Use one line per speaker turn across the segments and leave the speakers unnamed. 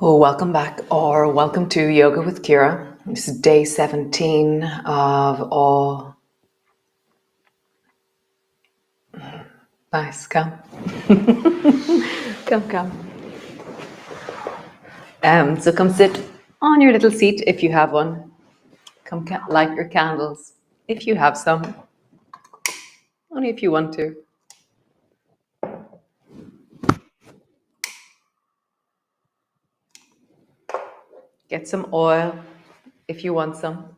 Well, welcome back or welcome to Yoga with Ciara. This is day 17 of all. Nice, come. Come. So come sit on your little seat if you have one. Come light your candles if you have some. Only if you want to. Get some oil if you want some.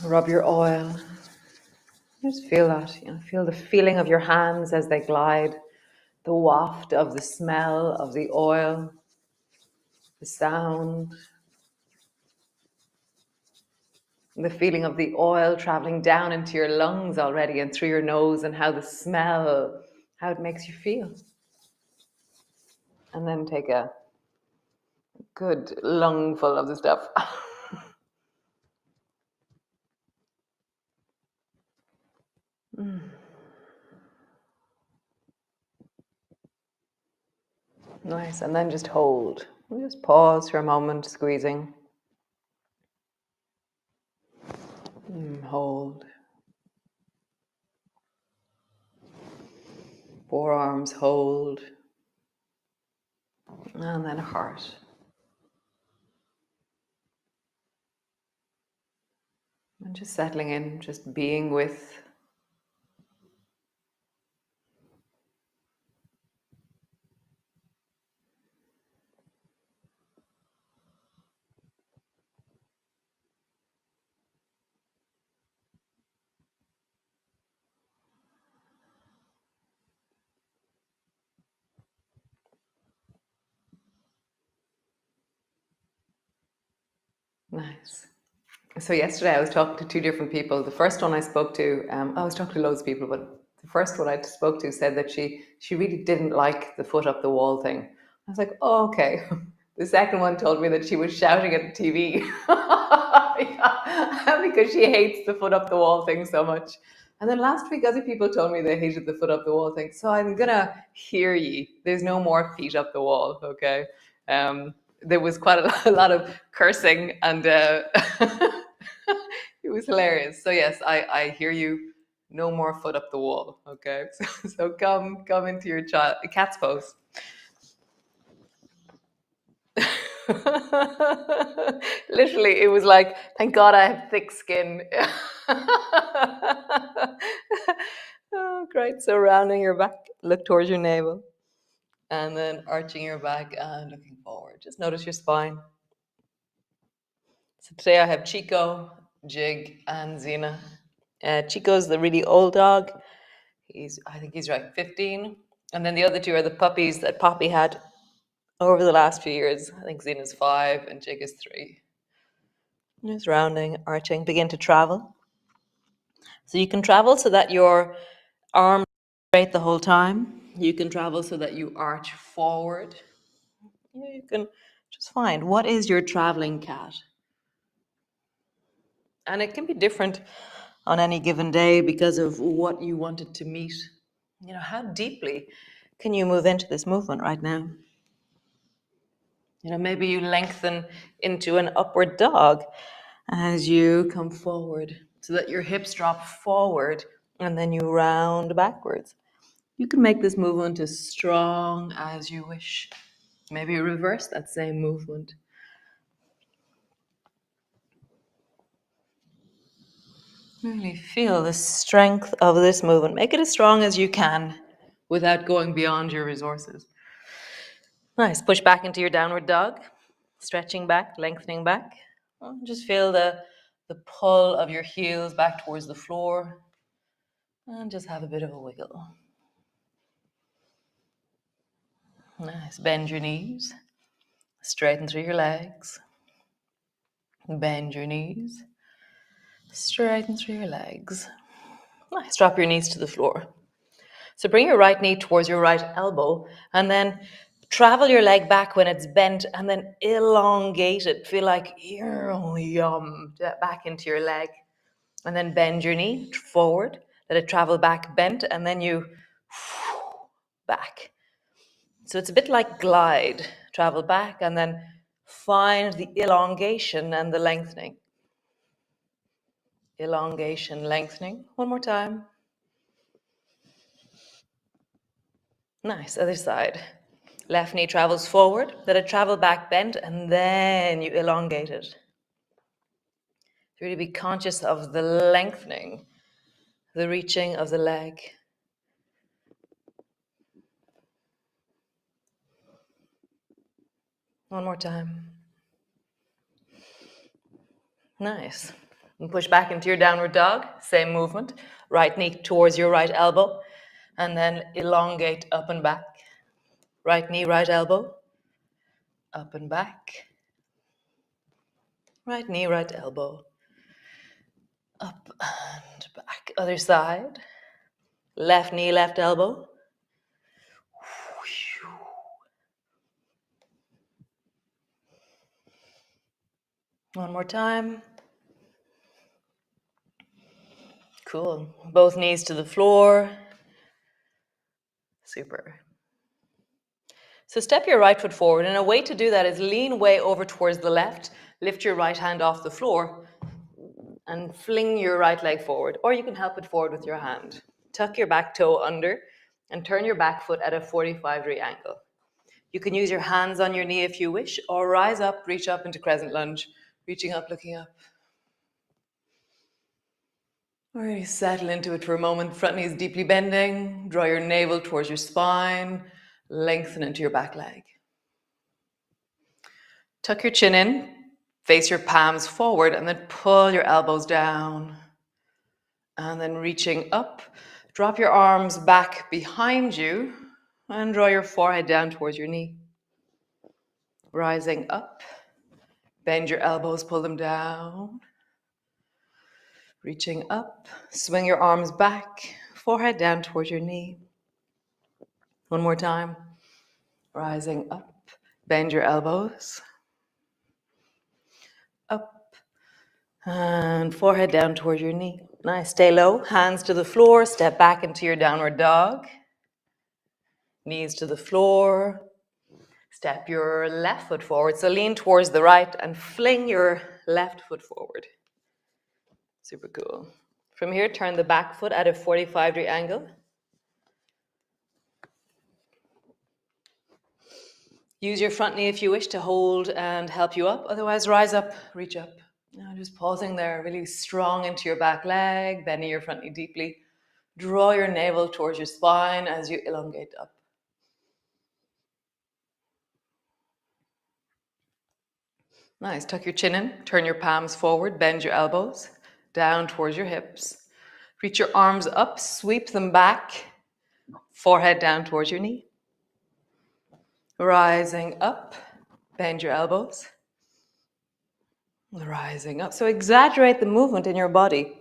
Rub your oil. Just feel that. Feel the feeling of your hands as they glide, the waft of the smell of the oil, the sound, the feeling of the oil traveling down into your lungs already and through your nose, and how the smell, how it makes you feel. And then take a good lungful of the stuff. Nice. And then just hold. Just pause for a moment, squeezing. Hold. Forearms, hold. And then heart. And just settling in, just being with. Nice. So yesterday I was talking to two different people. The first one I spoke to, I was talking to loads of people, but the first one I spoke to said that she really didn't like the foot up the wall thing. I was like, oh, okay. The second one told me that she was shouting at the TV because she hates the foot up the wall thing so much. And then last week, other people told me they hated the foot up the wall thing. So I'm gonna hear ye. There's no more feet up the wall, okay? There was quite a lot of cursing, and it was hilarious. So yes, I hear you. No more foot up the wall, okay? So come into your cat's pose. Literally, it was like, thank God I have thick skin. Oh, great. So rounding your back, look towards your navel, and then arching your back and looking forward. Just notice your spine. So today I have Chico, Jig, and Zena. Chico's the really old dog. I think he's like 15. And then the other two are the puppies that Poppy had over the last few years. I think Zena's 5 and Jig is 3. Just rounding, arching, begin to travel. So you can travel so that your arms are straight the whole time. You can travel so that you arch forward. You can just find what is your traveling cat. And it can be different on any given day because of what you wanted to meet. How deeply can you move into this movement right now? Maybe you lengthen into an upward dog as you come forward so that your hips drop forward and then you round backwards. You can make this movement as strong as you wish. Maybe reverse that same movement. Really feel the strength of this movement. Make it as strong as you can without going beyond your resources. Nice. Push back into your downward dog. Stretching back, lengthening back. Just feel the pull of your heels back towards the floor. And just have a bit of a wiggle. Nice. Bend your knees. Straighten through your legs. Bend your knees. Straighten through your legs. Nice. Drop your knees to the floor. So bring your right knee towards your right elbow and then travel your leg back when it's bent and then elongate it. Feel like yum back into your leg. And then bend your knee forward. Let it travel back bent, and then you back. So it's a bit like glide. Travel back and then find the elongation and the lengthening. Elongation, lengthening. One more time. Nice. Other side. Left knee travels forward. Let it travel back bent, and then you elongate it. Really be conscious of the lengthening, the reaching of the leg. One more time. Nice. And push back into your downward dog. Same movement. Right knee towards your right elbow. And then elongate up and back. Right knee, right elbow. Up and back. Right knee, right elbow. Up and back. Other side. Left knee, left elbow. One more time. Cool. Both knees to the floor. Super. So step your right foot forward, and a way to do that is lean way over towards the left, lift your right hand off the floor, and fling your right leg forward, or you can help it forward with your hand. Tuck your back toe under, and turn your back foot at a 45-degree angle. You can use your hands on your knee if you wish, or rise up, reach up into crescent lunge, reaching up, looking up. Alright, settle into it for a moment. Front knee is deeply bending. Draw your navel towards your spine. Lengthen into your back leg. Tuck your chin in. Face your palms forward and then pull your elbows down. And then reaching up. Drop your arms back behind you and draw your forehead down towards your knee. Rising up. Bend your elbows, pull them down. Reaching up. Swing your arms back. Forehead down towards your knee. One more time. Rising up. Bend your elbows. Up. And forehead down towards your knee. Nice. Stay low. Hands to the floor. Step back into your downward dog. Knees to the floor. Step your left foot forward. So lean towards the right and fling your left foot forward. Super cool. From here, turn the back foot at a 45-degree angle. Use your front knee if you wish to hold and help you up. Otherwise, rise up, reach up. Now just pausing there, really strong into your back leg, bending your front knee deeply. Draw your navel towards your spine as you elongate up. Nice. Tuck your chin in, turn your palms forward, bend your elbows down towards your hips. Reach your arms up, sweep them back, forehead down towards your knee. Rising up, bend your elbows. Rising up. So exaggerate the movement in your body.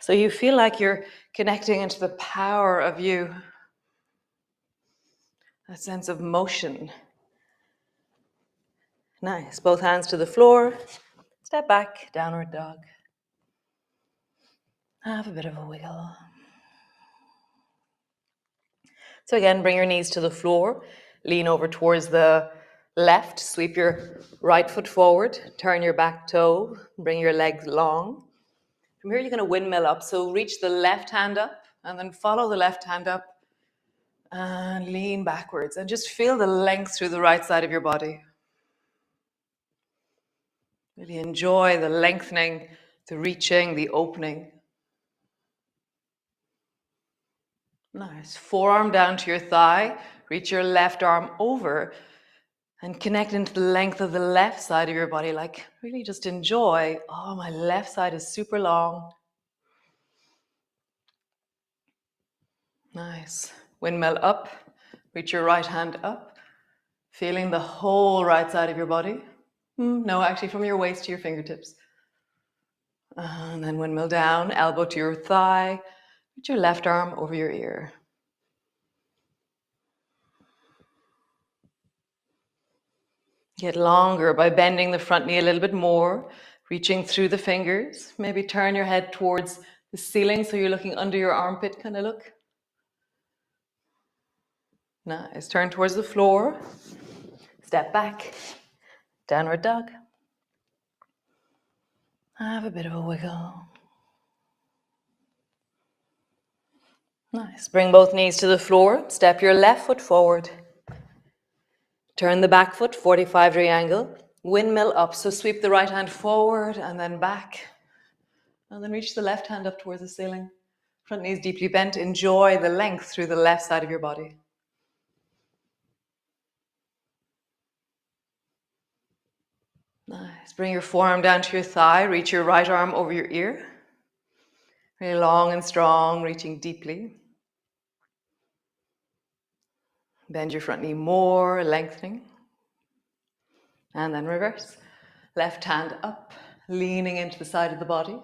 So you feel like you're connecting into the power of you. A sense of motion. Nice. Both hands to the floor. Step back, downward dog. Have a bit of a wiggle. So again, bring your knees to the floor. Lean over towards the left. Sweep your right foot forward. Turn your back toe. Bring your legs long. From here, you're going to windmill up. So reach the left hand up and then follow the left hand up and lean backwards. And just feel the length through the right side of your body. Really enjoy the lengthening, the reaching, the opening. Nice. Forearm down to your thigh. Reach your left arm over and connect into the length of the left side of your body. Like really just enjoy, oh, my left side is super long. Nice. Windmill up. Reach your right hand up. Feeling the whole right side of your body. No, actually from your waist to your fingertips. And then windmill down, elbow to your thigh. Reach your left arm over your ear. Get longer by bending the front knee a little bit more. Reaching through the fingers. Maybe turn your head towards the ceiling so you're looking under your armpit kind of look. Nice. Turn towards the floor. Step back. Downward dog. Have a bit of a wiggle. Nice. Bring both knees to the floor. Step your left foot forward. Turn the back foot, 45-degree angle. Windmill up. So sweep the right hand forward and then back. And then reach the left hand up towards the ceiling. Front knees deeply bent. Enjoy the length through the left side of your body. Nice. Bring your forearm down to your thigh. Reach your right arm over your ear. Really long and strong, reaching deeply. Bend your front knee more, lengthening. And then reverse. Left hand up, leaning into the side of the body.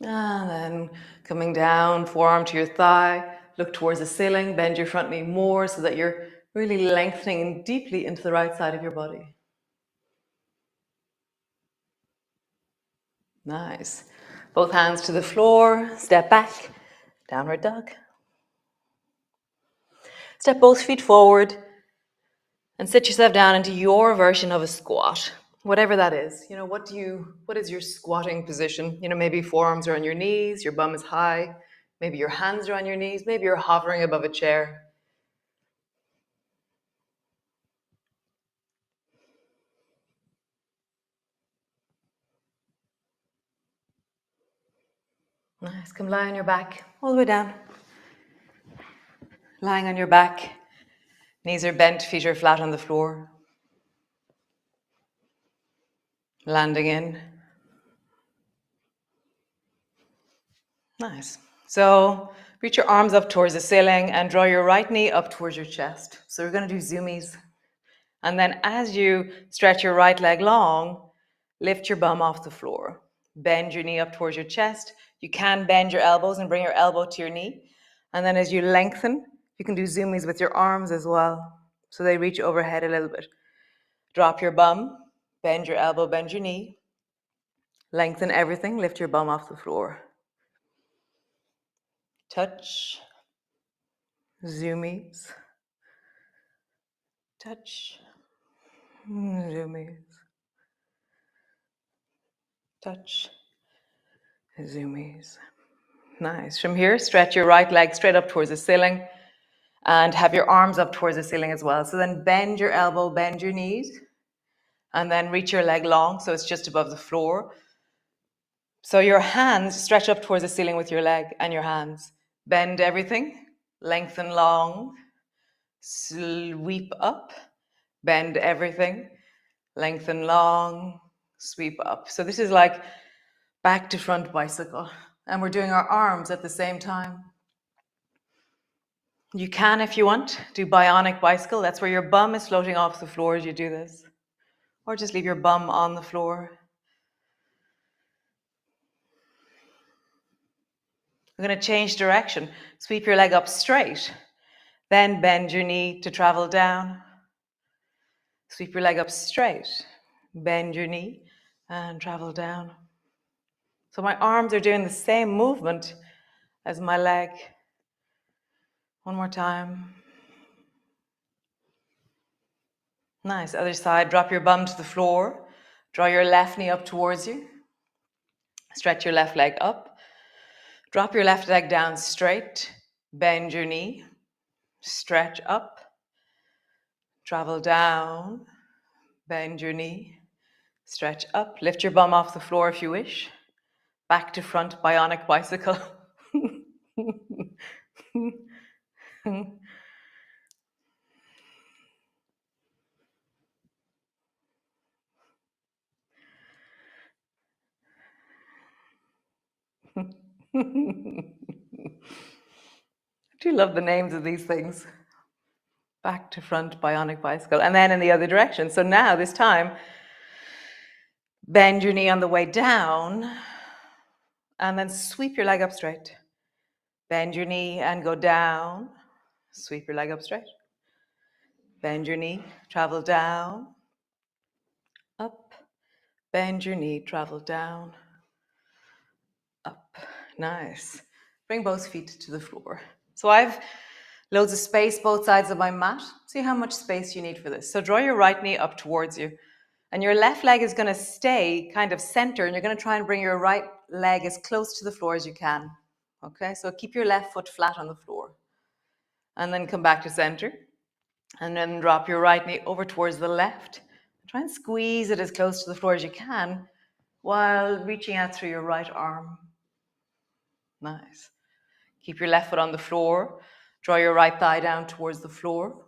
And then coming down, forearm to your thigh. Look towards the ceiling. Bend your front knee more so that you're really lengthening deeply into the right side of your body. Nice. Both hands to the floor. Step back. Downward dog. Step both feet forward and sit yourself down into your version of a squat, whatever that is. What is your squatting position? Maybe forearms are on your knees, your bum is high, maybe your hands are on your knees, maybe you're hovering above a chair. Nice. Come lie on your back, all the way down. Lying on your back, knees are bent, feet are flat on the floor. Landing in. Nice. So reach your arms up towards the ceiling and draw your right knee up towards your chest. So we're going to do zoomies. And then as you stretch your right leg long, lift your bum off the floor. Bend your knee up towards your chest. You can bend your elbows and bring your elbow to your knee. And then as you lengthen, you can do zoomies with your arms as well. So they reach overhead a little bit. Drop your bum, bend your elbow, bend your knee. Lengthen everything, lift your bum off the floor. Touch. Zoomies. Touch. Zoomies. Touch. Zoomies. Nice. From here, stretch your right leg straight up towards the ceiling and have your arms up towards the ceiling as well. So then bend your elbow, bend your knees, and then reach your leg long so it's just above the floor. So your hands stretch up towards the ceiling with your leg and your hands. Bend everything, lengthen long, sweep up, bend everything, lengthen long, sweep up. So this is like back to front bicycle. And we're doing our arms at the same time. You can, if you want, do bionic bicycle. That's where your bum is floating off the floor as you do this. Or just leave your bum on the floor. We're going to change direction. Sweep your leg up straight. Then bend your knee to travel down. Sweep your leg up straight. Bend your knee and travel down. So my arms are doing the same movement as my leg. One more time. Nice. Other side. Drop your bum to the floor. Draw your left knee up towards you. Stretch your left leg up. Drop your left leg down straight. Bend your knee. Stretch up. Travel down. Bend your knee. Stretch up. Lift your bum off the floor if you wish. Back to front bionic bicycle. Do you love the names of these things? Back to front bionic bicycle. And then in the other direction. So now this time, bend your knee on the way down and then sweep your leg up straight. Bend your knee and go down. Sweep your leg up straight. Bend your knee, travel down. Bend your knee, travel down, up. Nice. Bring both feet to the floor. So I've loads of space both sides of my mat. See how much space you need for this. So draw your right knee up towards you. And your left leg is going to stay kind of center, and you're going to try and bring your right leg as close to the floor as you can. Okay, so keep your left foot flat on the floor. And then come back to center. And then drop your right knee over towards the left. Try and squeeze it as close to the floor as you can while reaching out through your right arm. Nice. Keep your left foot on the floor. Draw your right thigh down towards the floor.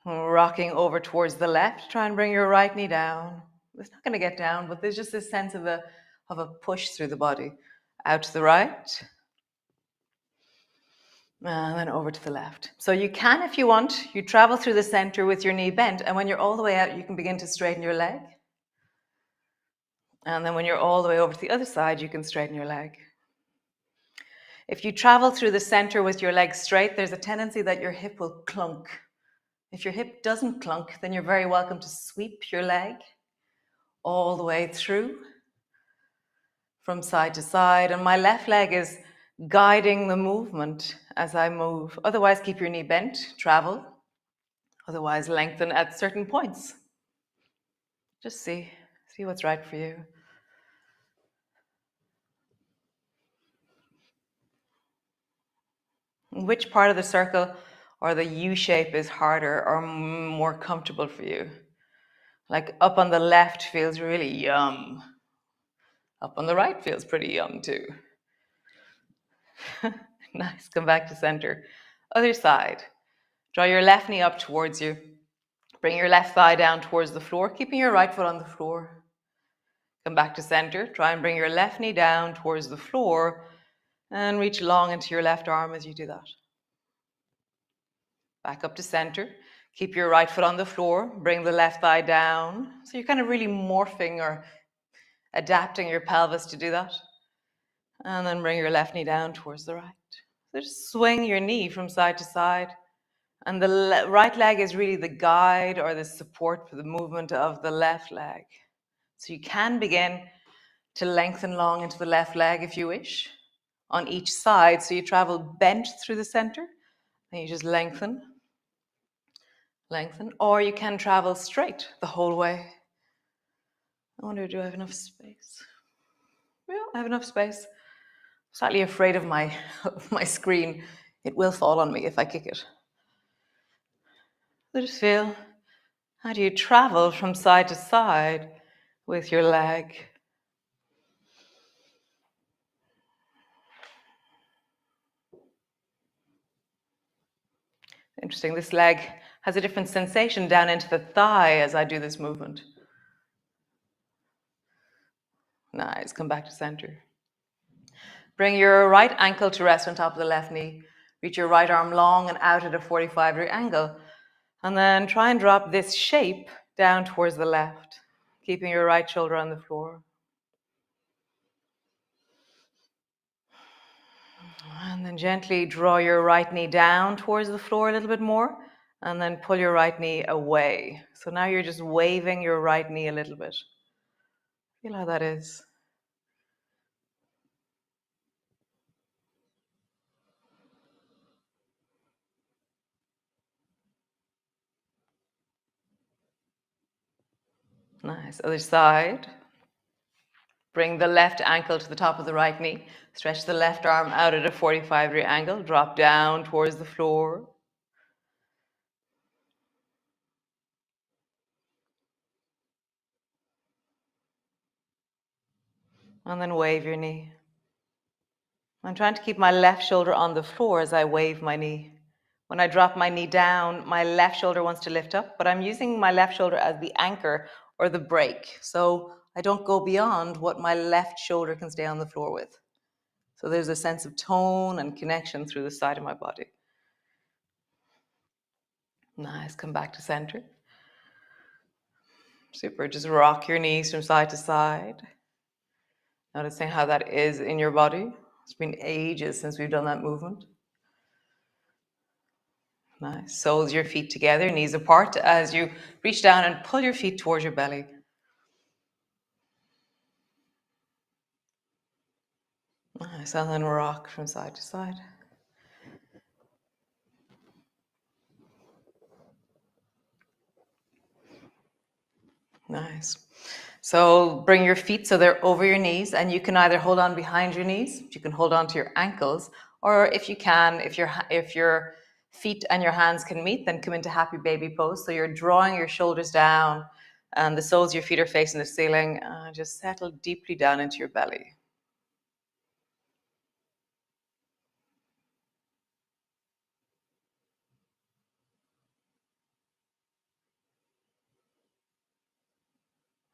Rocking over towards the left. Try and bring your right knee down. It's not going to get down, but there's just this sense of a push through the body. Out to the right. And then over to the left. So you can, if you want, you travel through the center with your knee bent. And when you're all the way out, you can begin to straighten your leg. And then when you're all the way over to the other side, you can straighten your leg. If you travel through the center with your leg straight, there's a tendency that your hip will clunk. If your hip doesn't clunk, then you're very welcome to sweep your leg all the way through from side to side. And my left leg is guiding the movement as I move. Otherwise, keep your knee bent, travel. Otherwise, lengthen at certain points. Just see what's right for you. Which part of the circle or the U shape is harder or more comfortable for you? Like up on the left feels really yum. Up on the right feels pretty yum too. Nice, come back to center. Other side. Draw your left knee up towards you. Bring your left thigh down towards the floor, keeping your right foot on the floor. Come back to center. Try and bring your left knee down towards the floor and reach long into your left arm as you do that. Back up to center. Keep your right foot on the floor. Bring the left thigh down. So you're kind of really morphing or adapting your pelvis to do that. And then bring your left knee down towards the right. So just swing your knee from side to side. And the right leg is really the guide or the support for the movement of the left leg. So you can begin to lengthen long into the left leg if you wish on each side. So you travel bent through the center and you just lengthen, or you can travel straight the whole way. I wonder, do I have enough space? Yeah, I have enough space. Slightly afraid of my screen. It will fall on me if I kick it. So just feel, how do you travel from side to side with your leg? Interesting, this leg has a different sensation down into the thigh as I do this movement. Nice, come back to center. Bring your right ankle to rest on top of the left knee. Reach your right arm long and out at a 45-degree angle. And then try and drop this shape down towards the left, keeping your right shoulder on the floor. And then gently draw your right knee down towards the floor a little bit more, and then pull your right knee away. So now you're just waving your right knee a little bit. Feel how that is. Nice. Other side. Bring the left ankle to the top of the right knee. Stretch the left arm out at a 45-degree angle. Drop down towards the floor. And then wave your knee. I'm trying to keep my left shoulder on the floor as I wave my knee. When I drop my knee down, my left shoulder wants to lift up, but I'm using my left shoulder as the anchor or the brake. So I don't go beyond what my left shoulder can stay on the floor with. So there's a sense of tone and connection through the side of my body. Nice, come back to center. Super, just rock your knees from side to side. Noticing how that is in your body. It's been ages since we've done that movement. Nice. Soles your feet together, knees apart as you reach down and pull your feet towards your belly. Nice. And then rock from side to side. Nice. So bring your feet so they're over your knees, and you can either hold on behind your knees, you can hold on to your ankles, or if you can, if your feet and your hands can meet, then come into happy baby pose. So you're drawing your shoulders down, and the soles of your feet are facing the ceiling. Just settle deeply down into your belly.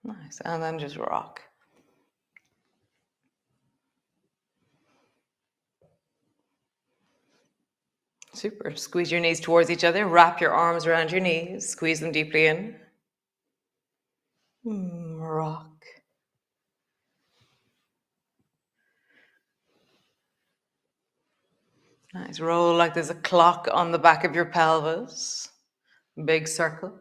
Nice, and then just rock. Super. Squeeze your knees towards each other. Wrap your arms around your knees. Squeeze them deeply in. Rock. Nice. Roll like there's a clock on the back of your pelvis. Big circle.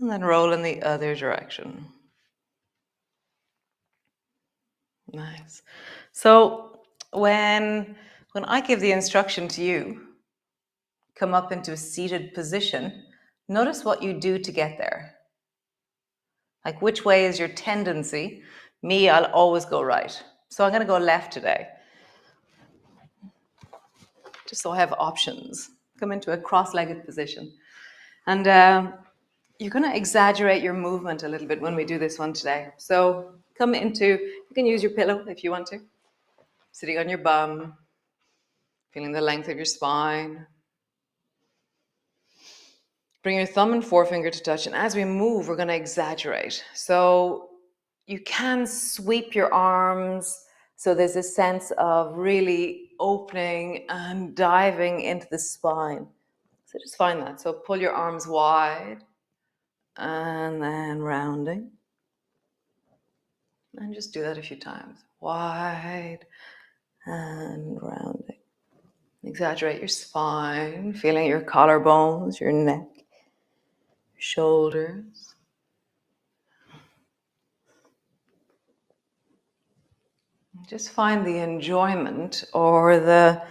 And then roll in the other direction. Nice. So when I give the instruction to you, come up into a seated position, notice what you do to get there. Like, which way is your tendency? Me, I'll always go right. So I'm going to go left today, just so I have options. Come into a cross-legged position. And you're going to exaggerate your movement a little bit when we do this one today. So come into, you can use your pillow if you want to. Sitting on your bum, feeling the length of your spine. Bring your thumb and forefinger to touch, and as we move, we're going to exaggerate. So you can sweep your arms, so there's a sense of really opening and diving into the spine. So just find that. So pull your arms wide, and then rounding. And just do that a few times. Wide and rounding. Exaggerate your spine, feeling your collarbones, your neck, shoulders. Just find the enjoyment or the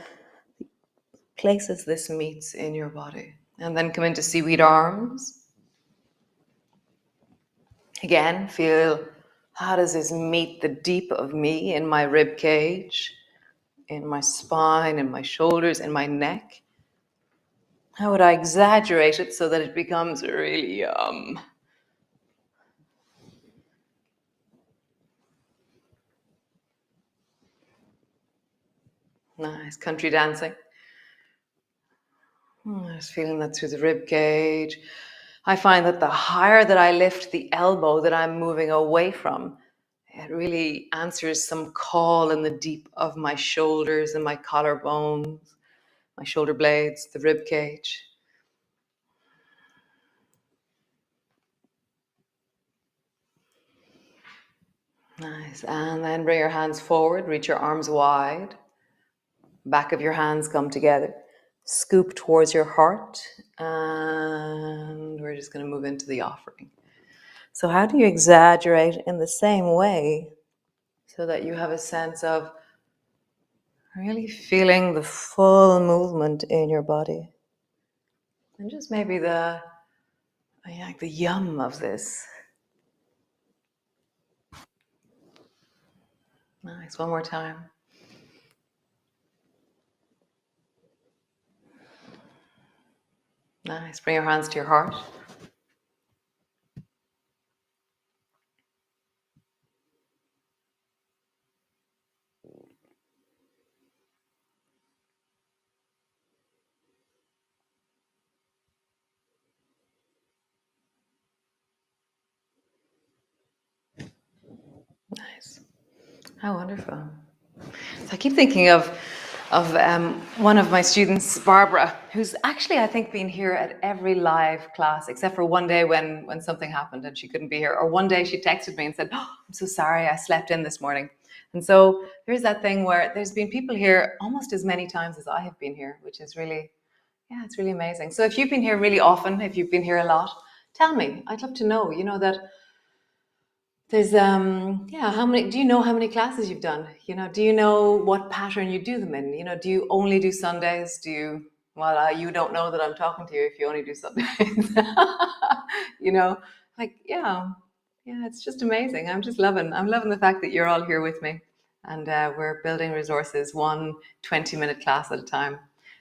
places this meets in your body. And then come into seaweed arms. Again, feel, how does this meet the deep of me in my rib cage, in my spine, in my shoulders, in my neck? How would I exaggerate it so that it becomes really nice. Country dancing. Just feeling that through the rib cage. I find that the higher that I lift the elbow that I'm moving away from, it really answers some call in the deep of my shoulders and my collarbones, my shoulder blades, the rib cage. Nice. And then bring your hands forward, reach your arms wide. Back of your hands come together. Scoop towards your heart. And we're just going to move into the offering. So how do you exaggerate in the same way so that you have a sense of really feeling the full movement in your body? And just maybe like the yum of this. Nice. One more time. Nice. Bring your hands to your heart. Nice. How wonderful. So I keep thinking of one of my students, Barbara, who's actually, I think, been here at every live class, except for one day when something happened and she couldn't be here. Or one day she texted me and said, "Oh, I'm so sorry, I slept in this morning." And so there's that thing where there's been people here almost as many times as I have been here, which is really, yeah, it's really amazing. So if you've been here really often, if you've been here a lot, tell me. I'd love to know, that there's yeah, how many, do you know how many classes you've done? Do you know what pattern you do them in? Do you only do Sundays? Do you, well, you don't know that I'm talking to you if you only do Sundays. you know, like, yeah, it's just amazing. I'm loving the fact that you're all here with me, and we're building resources, one 20-minute class at a time.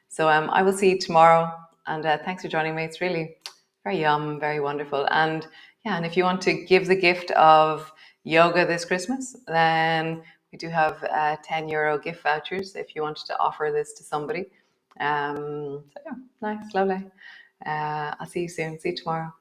So I will see you tomorrow, and thanks for joining me. It's really very very wonderful. And yeah, and if you want to give the gift of yoga this Christmas, then we do have €10 gift vouchers if you wanted to offer this to somebody. So yeah, nice, lovely. I'll see you soon. See you tomorrow.